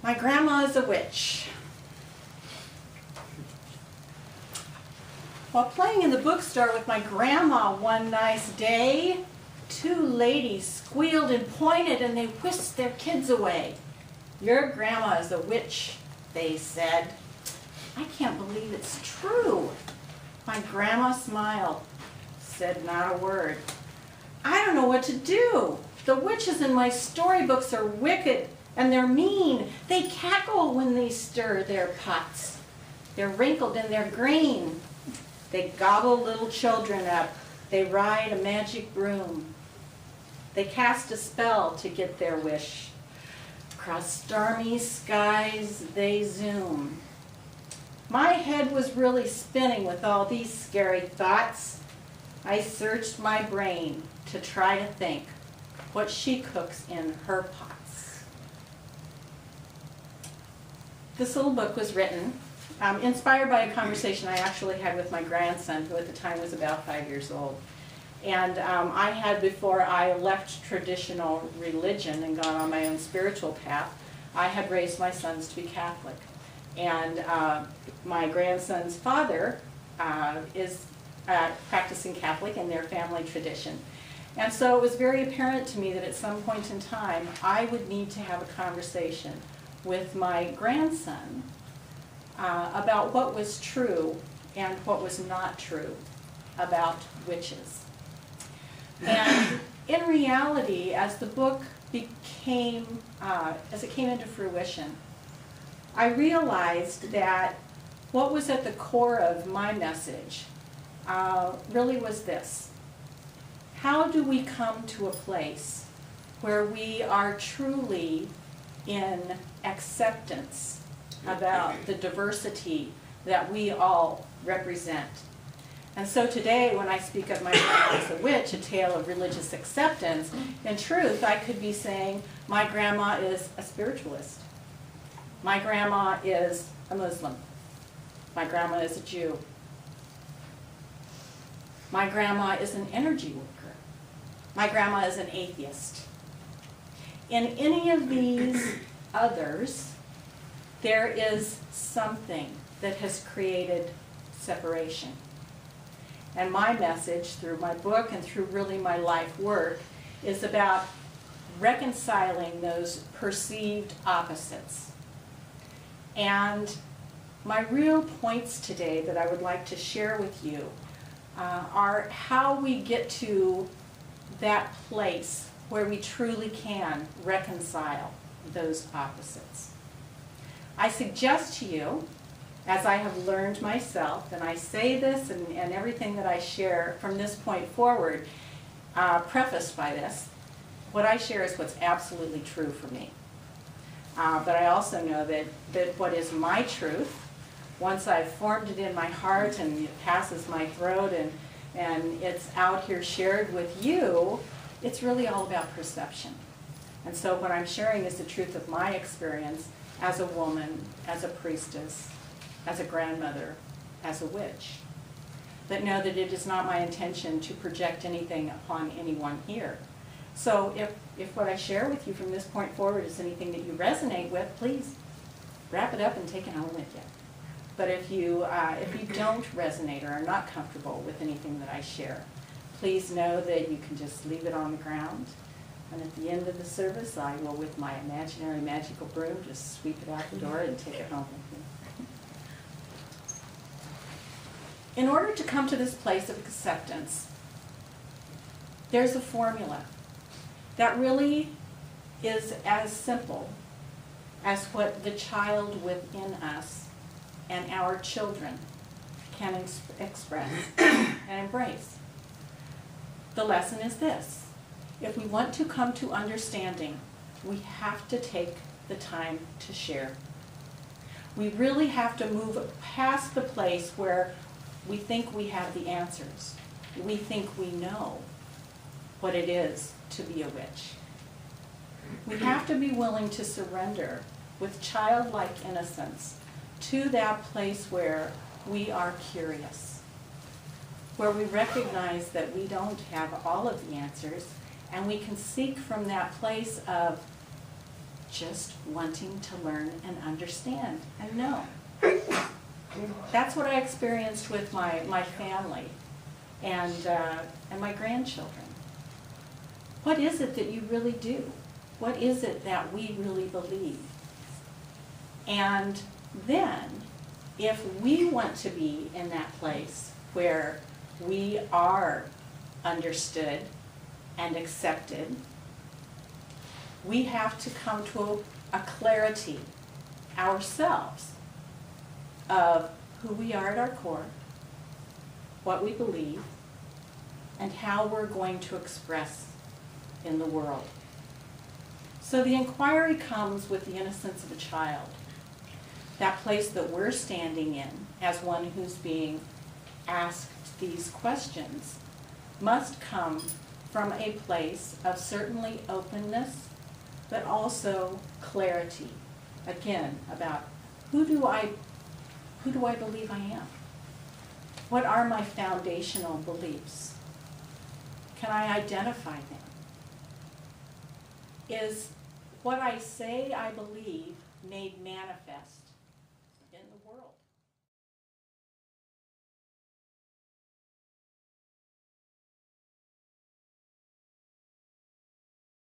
My grandma is a witch. While playing in the bookstore with my grandma one nice day, two ladies squealed and pointed and they whisked their kids away. "Your grandma is a witch," they said. "I can't believe it's true." My grandma smiled, said not a word. "I don't know what to do. The witches in my storybooks are wicked and they're mean. They cackle when they stir their pots. They're wrinkled and they're green. They gobble little children up. They ride a magic broom. They cast a spell to get their wish. Across stormy skies they zoom." My head was really spinning with all these scary thoughts. I searched my brain to try to think what she cooks in her pots. This little book was written inspired by a conversation I actually had with my grandson, who at the time was about 5 years old. And I had, before I left traditional religion and gone on my own spiritual path, I had raised my sons to be Catholic. And my grandson's father is practicing Catholic in their family tradition. And so it was very apparent to me that at some point in time, I would need to have a conversation with my grandson about what was true and what was not true about witches. And in reality, as the book became, as it came into fruition, I realized that what was at the core of my message really was this: how do we come to a place where we are truly in acceptance about the diversity that we all represent? And so today, when I speak of my grandma as a witch, a tale of religious acceptance, in truth, I could be saying my grandma is a spiritualist. My grandma is a Muslim. My grandma is a Jew. My grandma is an energy worker. My grandma is an atheist. In any of these others, there is something that has created separation. And my message through my book and through really my life work is about reconciling those perceived opposites. And my real points today that I would like to share with you are how we get to that place where we truly can reconcile those opposites. I suggest to you, as I have learned myself, and I say this and everything that I share from this point forward, prefaced by this, what I share is what's absolutely true for me. But I also know that what is my truth, once I've formed it in my heart and it passes my throat and it's out here shared with you, it's really all about perception. And so what I'm sharing is the truth of my experience as a woman, as a priestess, as a grandmother, as a witch. But know that it is not my intention to project anything upon anyone here. So if what I share with you from this point forward is anything that you resonate with, please wrap it up and take it home with you. But if you don't resonate or are not comfortable with anything that I share, please know that you can just leave it on the ground. And at the end of the service, I will, with my imaginary magical broom, just sweep it out the door and take it home with me. In order to come to this place of acceptance, there's a formula that really is as simple as what the child within us and our children can express and embrace. The lesson is this: if we want to come to understanding, we have to take the time to share. We really have to move past the place where we think we have the answers. We think we know what it is to be a witch. We have to be willing to surrender with childlike innocence to that place where we are curious, where we recognize that we don't have all of the answers, and we can seek from that place of just wanting to learn and understand and know. That's what I experienced with my family and my grandchildren. What is it that you really do? What is it that we really believe? And then, if we want to be in that place where we are understood and accepted, we have to come to a clarity ourselves of who we are at our core, what we believe, and how we're going to express in the world. So the inquiry comes with the innocence of a child. That place that we're standing in as one who's being asked these questions must come from a place of certainly openness, but also clarity. Again, about who do I believe I am? What are my foundational beliefs? Can I identify them? Is what I say I believe made manifest in the world?